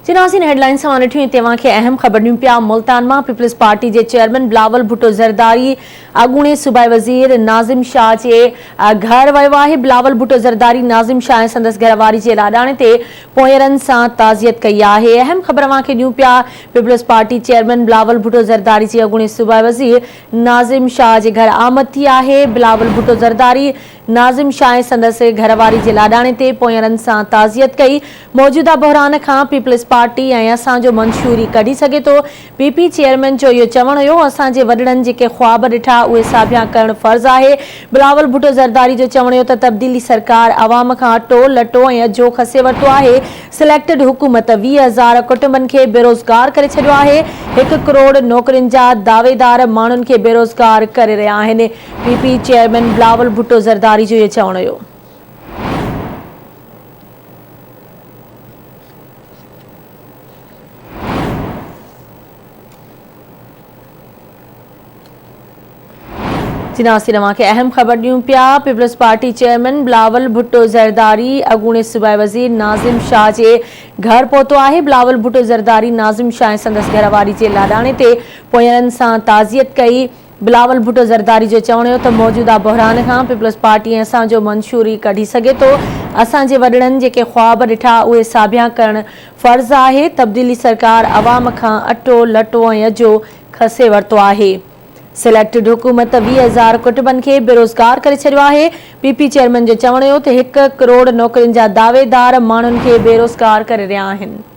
चिनासीन headline सां ॾिठियूं तव्हां खे अहम ख़बरूं पिया। मुल्तान मां पीपल्स पार्टी के चेयरमैन बिलावल भुट्टो ज़रदारी अॻूणे सूबाई वज़ीर नाज़िम शाह जे घर वियो आहे। बिलावल भुट्टो ज़रदारी नाज़िम शाह ऐं संदसि घरवारी जे लाॾाणे ते पोयरनि सां ताज़ियत कई आहे। अहम ख़बर अव्हां खे ॾियूं पिया। Peoples party chairman Bilawal Bhutto Zardari जे अॻूणे सूबाई वज़ीर नाज़िम शाह जे घर आमद थी आहे। बिलावल भुट्टो ज़रदारी नाज़िम शाह ऐं संदसि घरवारी जे लाॾाणे ते पोयरनि सां ताज़ियत कई। मौजूदा बहरान खां पीपल्स पार्टी ऐं असांजो मंशूरी कढी सघे थो। पीपी चेयरमैन जो इहो चवणु हुयो, असांजे वॾड़नि जेके ख्वाब ॾिठा उहे साबिया करणु फर्ज़ आहे। बिलावल भुट्टो ज़रदारी जो चवणु हुयो त तब्दीली सरकार अवाम खां अटो लटो ऐं अजो खसे वरितो आहे। सिलेक्टेड हुकूमत 20,000 कुटुंबनि खे बेरोज़गार करे छॾियो आहे। 1 करोड़ नौकरियुनि जा दावेदार माण्हुनि खे बेरोज़गार करे रहिया आहिनि। पीपी चेयरमैन बिलावल भुट्टो ज़रदारी जो इहो चवणु हुयो। चिनासी अव्हां खे अहम ख़बर ॾियूं पिया। Peoples party chairman Bilawal Bhutto Zardari अॻूणे सूबाई वज़ीर नाज़िम शाह जे घर पहुतो आहे। बिलावल भुट्टो ज़रदारी नाज़िम शाह ऐं संदसि घरवारी जे लाॾाणे ते पोयरनि सां ताज़ियत कई। बिलावल भुट्टो ज़रदारी जो चवणु हुयो त मौजूदा बहरान खां पीपल्स पार्टी ऐं असांजो मंशूरी कढी सघे थो। असांजे वॾड़नि जेके ख्वाब ॾिठा उहे साबिया करणु फर्ज़ आहे। तब्दीली सरकार अवाम खां अटो लटो ऐं अजो खसे वरितो आहे। सिलेक्टेड हुकूमत 20,000 कुटुंबनि खे बेरोज़गार करे छॾियो आहे। पीपी चेयरमैन जो चवणु हुयो त 1 करोड़ नौकरियुनि जा दावेदार माण्हुनि खे बेरोज़गार करे रहिया आहिनि।